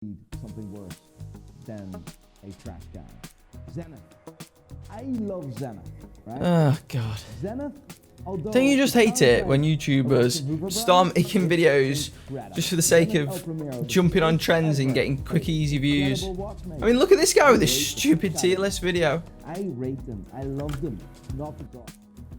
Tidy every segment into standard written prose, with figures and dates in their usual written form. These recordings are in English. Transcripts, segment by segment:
something worse than a trash can. Zenith. I love Zenith, right? Oh, God. Zenith, Don't you just hate it when YouTubers start making videos just for the sake of jumping on trends and getting quick, easy views? I mean, look at this guy with this stupid tier list video. I rate them. I love them. Not the God.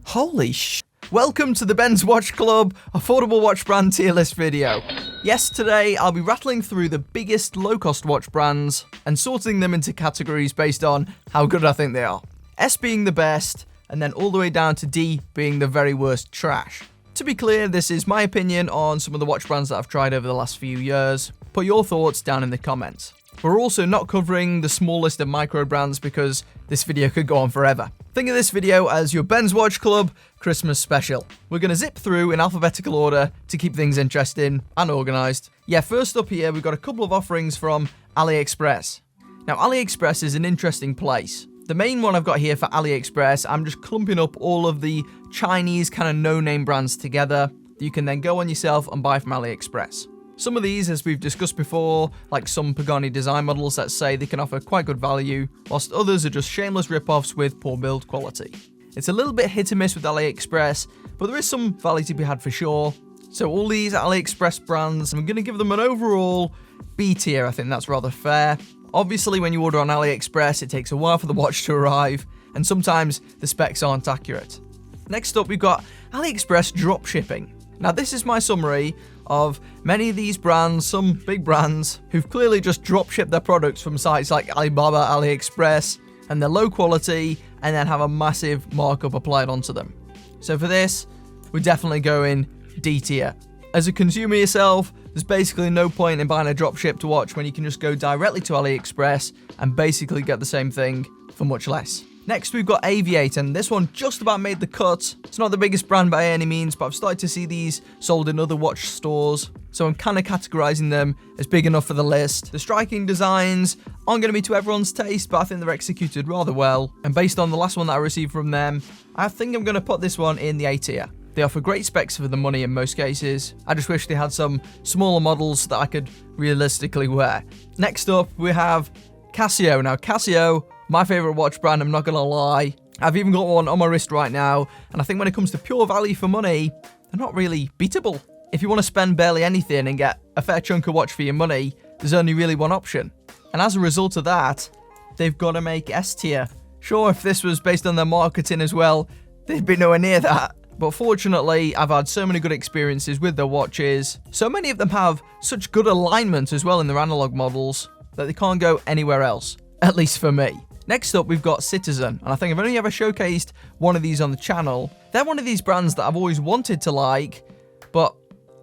Holy sh! Welcome to the Ben's Watch Club affordable watch brand tier list video. Yes, today I'll be rattling through the biggest low-cost watch brands and sorting them into categories based on how good I think they are. S being the best, and then all the way down to D being the very worst trash. To be clear, this is my opinion on some of the watch brands that I've tried over the last few years. Put your thoughts down in the comments. We're also not covering the small list of micro brands because this video could go on forever. Think of this video as your Ben's Watch Club Christmas special. We're going to zip through in alphabetical order to keep things interesting and organised. Yeah, first up here, we've got a couple of offerings from AliExpress. Now, AliExpress is an interesting place. The main one I've got here for AliExpress, I'm just clumping up all of the Chinese kind of no-name brands together that you can then go on yourself and buy from AliExpress. Some of these, as we've discussed before, like some Pagani design models that say they can offer quite good value, whilst others are just shameless rip-offs with poor build quality. It's a little bit hit and miss with AliExpress, but there is some value to be had for sure. So all these AliExpress brands, I'm going to give them an overall B tier. I think that's rather fair. Obviously, when you order on AliExpress, it takes a while for the watch to arrive, and sometimes the specs aren't accurate. Next up, we've got AliExpress dropshipping. Now, this is my summary of many of these brands, some big brands, who've clearly just dropshipped their products from sites like Alibaba, AliExpress, and they're low quality, and then have a massive markup applied onto them. So for this, we're definitely going D tier. As a consumer yourself, there's basically no point in buying a dropshipped watch when you can just go directly to AliExpress and basically get the same thing for much less. Next, we've got Aviate, and this one just about made the cut. It's not the biggest brand by any means, but I've started to see these sold in other watch stores, so I'm kind of categorizing them as big enough for the list. The striking designs aren't going to be to everyone's taste, but I think they're executed rather well, and based on the last one that I received from them, I think I'm going to put this one in the A tier. They offer great specs for the money in most cases. I just wish they had some smaller models that I could realistically wear. Next up, we have Casio. Now, Casio, my favorite watch brand, I'm not going to lie. I've even got one on my wrist right now, and I think when it comes to pure value for money, they're not really beatable. If you want to spend barely anything and get a fair chunk of watch for your money, there's only really one option. And as a result of that, they've got to make S tier. Sure, if this was based on their marketing as well, they'd be nowhere near that. But fortunately, I've had so many good experiences with their watches. So many of them have such good alignment as well in their analog models that they can't go anywhere else, at least for me. Next up, we've got Citizen, and I think I've only ever showcased one of these on the channel. They're one of these brands that I've always wanted to like, but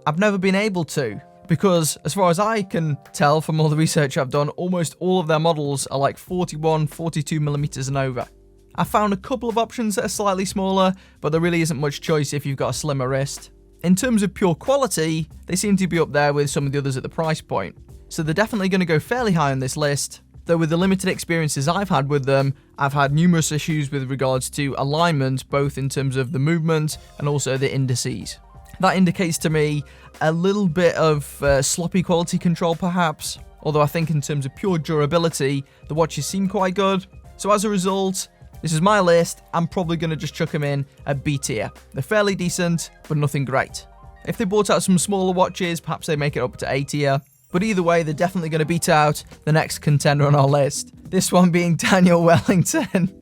I've never been able to, because as far as I can tell from all the research I've done, almost all of their models are like 41, 42 millimeters and over. I found a couple of options that are slightly smaller, but there really isn't much choice if you've got a slimmer wrist. In terms of pure quality, they seem to be up there with some of the others at the price point, so they're definitely going to go fairly high on this list. Though with the limited experiences I've had with them, I've had numerous issues with regards to alignment, both in terms of the movement and also the indices. That indicates to me a little bit of sloppy quality control perhaps, although I think in terms of pure durability, the watches seem quite good. So as a result, this is my list. I'm probably going to just chuck them in at B tier. They're fairly decent, but nothing great. If they brought out some smaller watches, perhaps they make it up to A tier. But either way, they're definitely going to beat out the next contender on our list. This one being Daniel Wellington.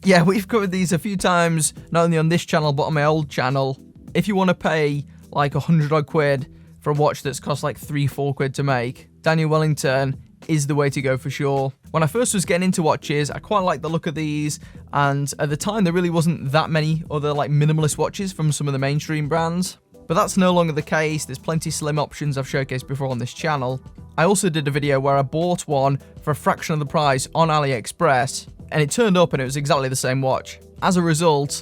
Yeah, we've covered these a few times, not only on this channel, but on my old channel. If you want to pay like 100 odd quid for a watch that's cost like 3-4 quid to make, Daniel Wellington is the way to go for sure. When I first was getting into watches, I quite liked the look of these, and at the time there really wasn't that many other like minimalist watches from some of the mainstream brands. But that's no longer the case. There's plenty slim options I've showcased before on this channel. I also did a video where I bought one for a fraction of the price on AliExpress, and it turned up and it was exactly the same watch. As a result,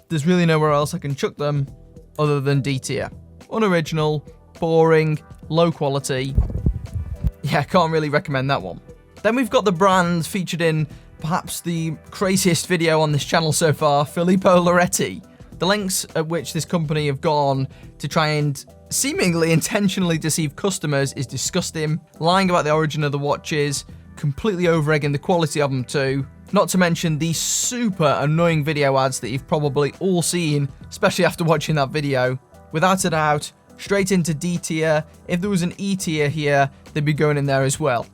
there's really nowhere else I can chuck them other than D tier. Unoriginal, boring, low quality. Yeah, I can't really recommend that one. Then we've got the brand featured in perhaps the craziest video on this channel so far, Filippo Loreti. The lengths at which this company have gone to try and seemingly intentionally deceive customers is disgusting. Lying about the origin of the watches, completely over-egging the quality of them too. Not to mention the super annoying video ads that you've probably all seen, especially after watching that video. Without a doubt, straight into D tier. If there was an E tier here, they'd be going in there as well.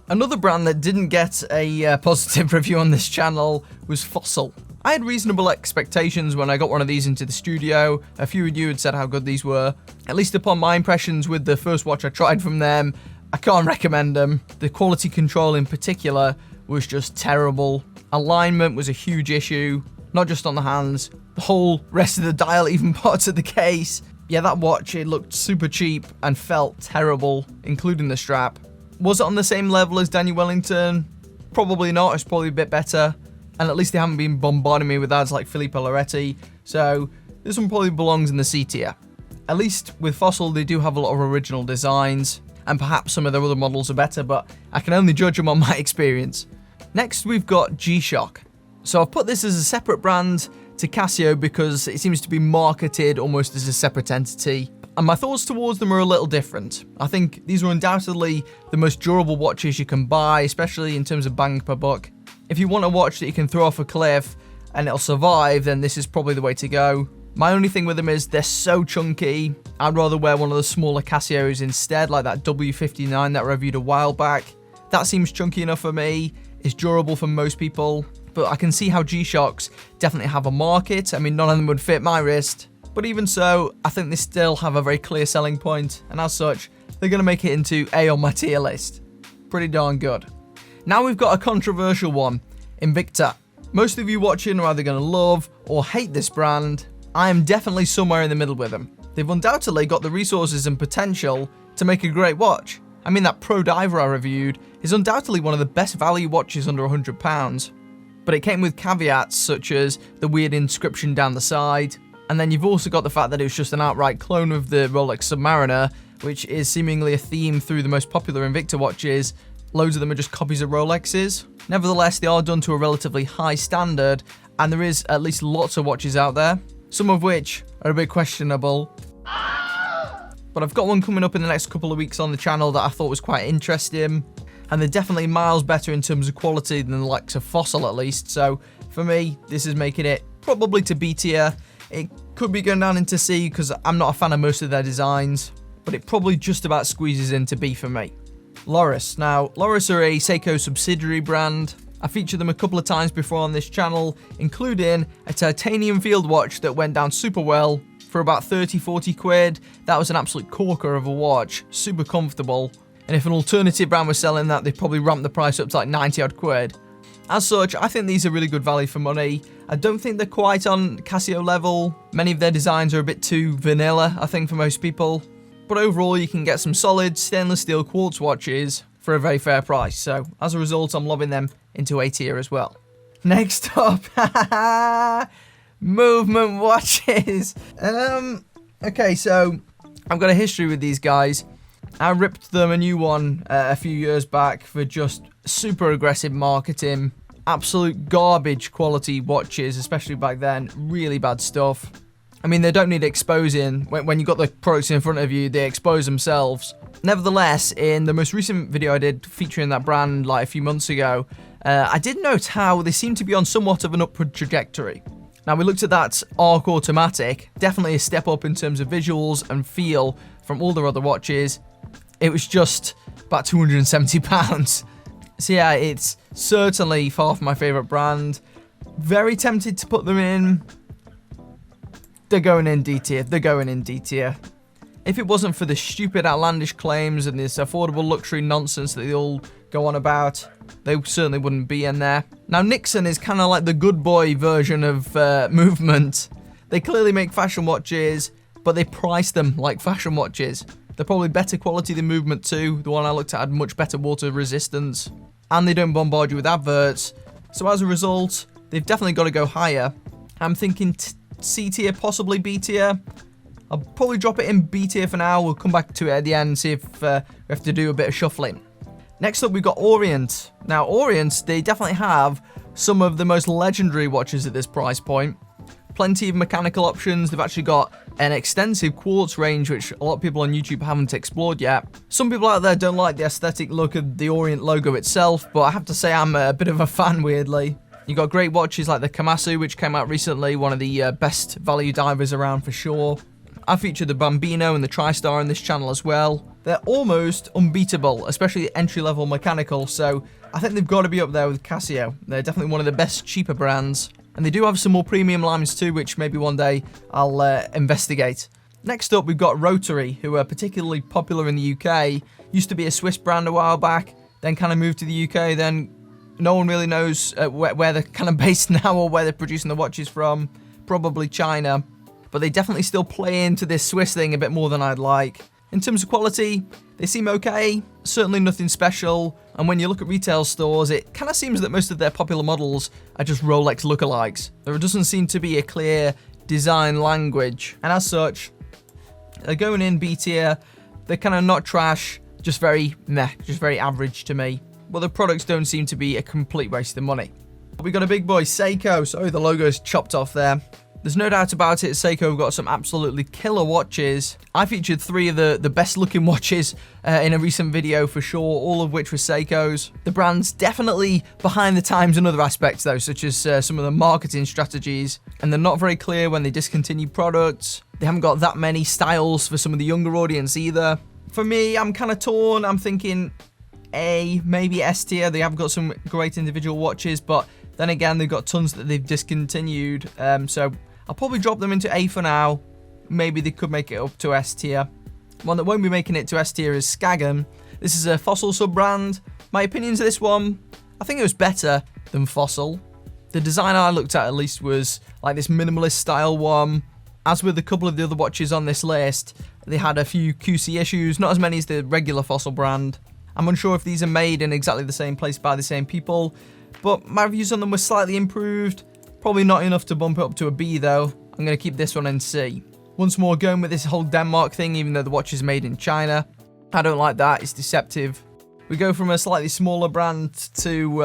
Another brand that didn't get a positive review on this channel was Fossil. I had reasonable expectations when I got one of these into the studio. A few of you had said how good these were. At least upon my impressions with the first watch I tried from them, I can't recommend them. The quality control in particular was just terrible. Alignment was a huge issue, not just on the hands, the whole rest of the dial, even parts of the case. Yeah, that watch, it looked super cheap and felt terrible, including the strap. Was it on the same level as Daniel Wellington? Probably not, it's probably a bit better. And at least they haven't been bombarding me with ads like Filippo Loreti, so this one probably belongs in the C tier. At least with Fossil, they do have a lot of original designs, and perhaps some of their other models are better, but I can only judge them on my experience. Next, we've got G-Shock. So I've put this as a separate brand to Casio because it seems to be marketed almost as a separate entity. And my thoughts towards them are a little different. I think these are undoubtedly the most durable watches you can buy, especially in terms of bang per buck. If you want a watch that you can throw off a cliff and it'll survive, then this is probably the way to go. My only thing with them is they're so chunky. I'd rather wear one of the smaller Casios instead, like that W59 that I reviewed a while back. That seems chunky enough for me. It's durable for most people, but I can see how G-Shocks definitely have a market. I mean, none of them would fit my wrist, but even so, I think they still have a very clear selling point, and as such, they're going to make it into A on my tier list. Pretty darn good. Now we've got a controversial one, Invicta. Most of you watching are either going to love or hate this brand. I am definitely somewhere in the middle with them. They've undoubtedly got the resources and potential to make a great watch. I mean, that Pro Diver I reviewed is undoubtedly one of the best value watches under £100. But it came with caveats such as the weird inscription down the side, and then you've also got the fact that it was just an outright clone of the Rolex Submariner, which is seemingly a theme through the most popular Invicta watches. Loads of them are just copies of Rolexes. Nevertheless, they are done to a relatively high standard, and there is at least lots of watches out there, some of which are a bit questionable. But I've got one coming up in the next couple of weeks on the channel that I thought was quite interesting, and they're definitely miles better in terms of quality than the likes of Fossil at least, so for me, this is making it probably to B tier. It could be going down into C because I'm not a fan of most of their designs, but it probably just about squeezes into B for me. Loris. Now, Loris are a Seiko subsidiary brand. I featured them a couple of times before on this channel, including a titanium field watch that went down super well for about 30-40 quid. That was an absolute corker of a watch, super comfortable. And if an alternative brand was selling that, they'd probably ramp the price up to like 90 odd quid. As such, I think these are really good value for money. I don't think they're quite on Casio level. Many of their designs are a bit too vanilla, I think, for most people. But overall, you can get some solid stainless steel quartz watches for a very fair price. So as a result, I'm lobbing them into A tier as well. Next up, movement watches. Okay, so I've got a history with these guys. I ripped them a new one a few years back for just super aggressive marketing. Absolute garbage quality watches, especially back then. Really bad stuff. I mean, they don't need exposing. When you've got the products in front of you, they expose themselves. Nevertheless, in the most recent video I did featuring that brand like a few months ago, I did note how they seem to be on somewhat of an upward trajectory. Now, we looked at that Arc Automatic, definitely a step up in terms of visuals and feel from all their other watches. It was just about £270. So yeah, it's certainly far from my favourite brand. Very tempted to put them in. They're going in D tier. They're going in D tier. If it wasn't for the stupid outlandish claims and this affordable luxury nonsense that they all go on about, they certainly wouldn't be in there. Now, Nixon is kind of like the good boy version of Movement. They clearly make fashion watches, but they price them like fashion watches. They're probably better quality than Movement 2. The one I looked at had much better water resistance. And they don't bombard you with adverts. So as a result, they've definitely got to go higher. I'm thinking C tier, possibly B tier. I'll probably drop it in B tier for now. We'll come back to it at the end and see if we have to do a bit of shuffling. Next up, we've got Orient. Now, Orient, they definitely have some of the most legendary watches at this price point. plenty of mechanical options. They've actually got an extensive quartz range, which a lot of people on YouTube haven't explored yet. Some people out there don't like the aesthetic look of the Orient logo itself, but I have to say I'm a bit of a fan, weirdly. You got great watches like the Casio, which came out recently, one of the best value divers around for sure. I featured the Bambino and the TriStar on this channel as well. They're almost unbeatable, especially entry-level mechanical, so I think they've got to be up there with Casio. They're definitely one of the best cheaper brands. And they do have some more premium lines too, which maybe one day I'll investigate. Next up, we've got Rotary, who are particularly popular in the UK. Used to be a Swiss brand a while back, then kind of moved to the UK, then no one really knows where they're kind of based now or where they're producing the watches from. Probably China. But they definitely still play into this Swiss thing a bit more than I'd like. In terms of quality, they seem okay, certainly nothing special, and when you look at retail stores, it kind of seems that most of their popular models are just Rolex lookalikes. There doesn't seem to be a clear design language, and as such, they're going in B tier. They're kind of not trash, just very meh, just very average to me. But the products don't seem to be a complete waste of money. We got a big boy, Seiko. Sorry, the logo's chopped off there. There's no doubt about it, Seiko have got some absolutely killer watches. I featured 3 of the best looking watches in a recent video for sure, all of which were Seikos. The brand's definitely behind the times in other aspects though, such as some of the marketing strategies, and they're not very clear when they discontinue products. They haven't got that many styles for some of the younger audience either. For me, I'm kind of torn. I'm thinking A, maybe S tier. They have got some great individual watches, but then again, they've got tons that they've discontinued, so I'll probably drop them into A for now. Maybe they could make it up to S tier. One that won't be making it to S tier is Skaggen. This is a Fossil sub-brand. My opinions of this one, I think it was better than Fossil. The design I looked at least was like this minimalist style one. As with a couple of the other watches on this list, they had a few QC issues, not as many as the regular Fossil brand. I'm unsure if these are made in exactly the same place by the same people, but my reviews on them were slightly improved. Probably not enough to bump it up to a B though. I'm going to keep this one in C. Once more, going with this whole Denmark thing, even though the watch is made in China. I don't like that, it's deceptive. We go from a slightly smaller brand to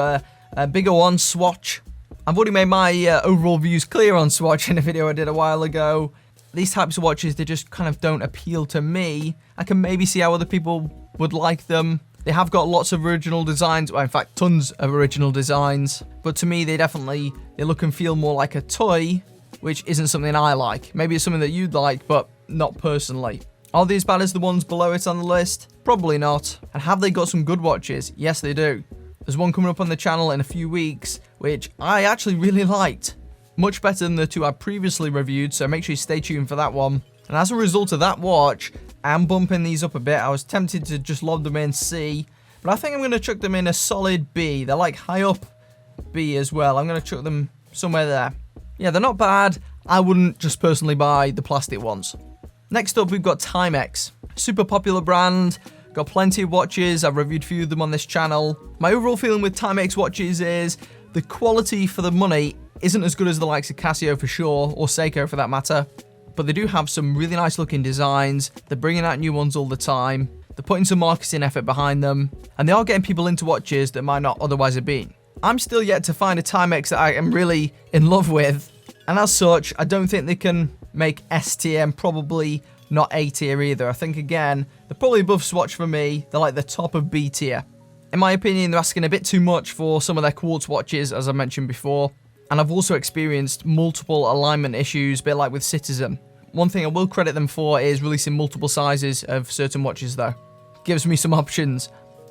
a bigger one, Swatch. I've already made my overall views clear on Swatch in a video I did a while ago. These types of watches, they just kind of don't appeal to me. I can maybe see how other people would like them. They have got lots of original designs, well, in fact, tons of original designs. But to me, they look and feel more like a toy, which isn't something I like. Maybe it's something that you'd like, but not personally. Are they as bad as the ones below it on the list? Probably not. And have they got some good watches? Yes, they do. There's one coming up on the channel in a few weeks, which I actually really liked. Much better than the 2 I previously reviewed, so make sure you stay tuned for that one. And as a result of that watch, I'm bumping these up a bit. I was tempted to just lob them in C, but I think I'm going to chuck them in a solid B. They're like high up B as well. I'm going to chuck them somewhere there. Yeah, they're not bad. I wouldn't just personally buy the plastic ones. Next up, we've got Timex. Super popular brand. Got plenty of watches. I've reviewed a few of them on this channel. My overall feeling with Timex watches is the quality for the money isn't as good as the likes of Casio for sure, or Seiko for that matter. But they do have some really nice looking designs. They're bringing out new ones all the time. They're putting some marketing effort behind them. And they are getting people into watches that might not otherwise have been. I'm still yet to find a Timex that I am really in love with. And as such, I don't think they can make S tier and probably not A tier either. I think, again, they're probably above Swatch for me. They're like the top of B tier. In my opinion, they're asking a bit too much for some of their quartz watches, as I mentioned before. And I've also experienced multiple alignment issues, a bit like with Citizen. One thing I will credit them for is releasing multiple sizes of certain watches though. Gives me some options.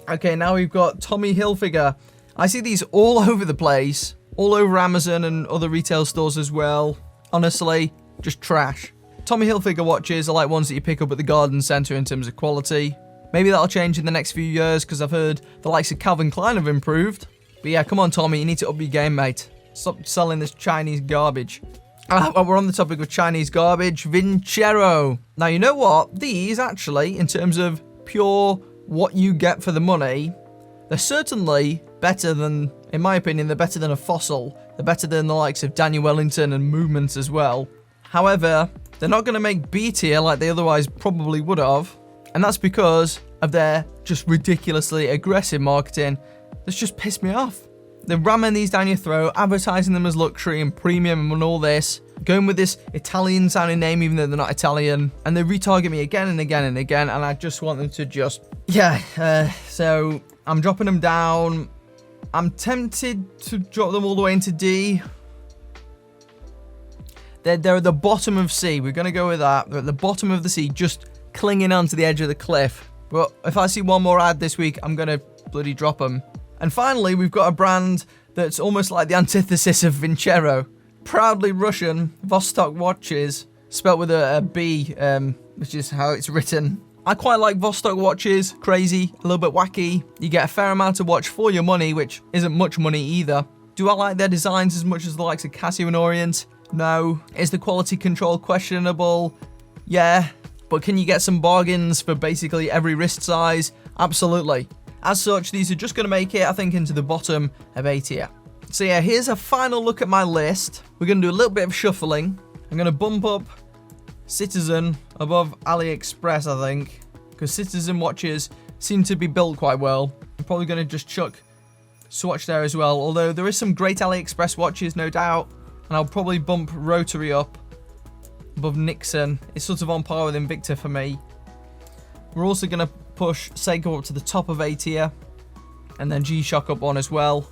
Okay, now we've got Tommy Hilfiger. I see these all over the place. All over Amazon and other retail stores as well. Honestly, just trash. Tommy Hilfiger watches are like ones that you pick up at the garden centre in terms of quality. Maybe that'll change in the next few years because I've heard the likes of Calvin Klein have improved. But yeah, come on Tommy, you need to up your game, mate. Stop selling this Chinese garbage. We're on the topic of Chinese garbage. Vincero. Now, you know what? These actually, in terms of pure what you get for the money, they're certainly better than, in my opinion, they're better than a Fossil. They're better than the likes of Daniel Wellington and Movement as well. However, they're not going to make B tier like they otherwise probably would have. And that's because of their just ridiculously aggressive marketing that's just pissed me off. They're ramming these down your throat, advertising them as luxury and premium and all this, going with this Italian sounding name, even though they're not Italian. And they retarget me again and again and again. And I just want them to just, so I'm dropping them down. I'm tempted to drop them all the way into D. They're at the bottom of C. We're going to go with that. They're at the bottom of the C, just clinging onto the edge of the cliff. But if I see one more ad this week, I'm going to bloody drop them. And finally, we've got a brand that's almost like the antithesis of Vincero. Proudly Russian, Vostok watches, spelt with a B, which is how it's written. I quite like Vostok watches, crazy, a little bit wacky. You get a fair amount of watch for your money, which isn't much money either. Do I like their designs as much as the likes of Casio and Orient? No. Is the quality control questionable? Yeah. But can you get some bargains for basically every wrist size? Absolutely. As such, these are just going to make it, I think, into the bottom of A tier. So yeah, here's a final look at my list. We're going to do a little bit of shuffling. I'm going to bump up Citizen above AliExpress, I think, because Citizen watches seem to be built quite well. I'm probably going to just chuck Swatch there as well, although there is some great AliExpress watches, no doubt. And I'll probably bump Rotary up above Nixon. It's sort of on par with Invicta for me. We're also going to push Seiko up to the top of A tier, and then G-Shock up one as well.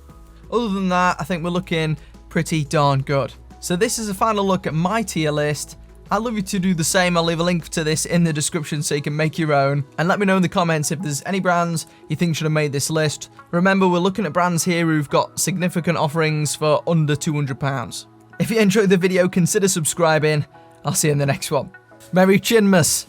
Other than that, I think we're looking pretty darn good. So this is a final look at my tier list. I'd love you to do the same. I'll leave a link to this in the description so you can make your own. And let me know in the comments if there's any brands you think should have made this list. Remember, we're looking at brands here who've got significant offerings for under £200. If you enjoyed the video, consider subscribing. I'll see you in the next one. Merry Chinmas!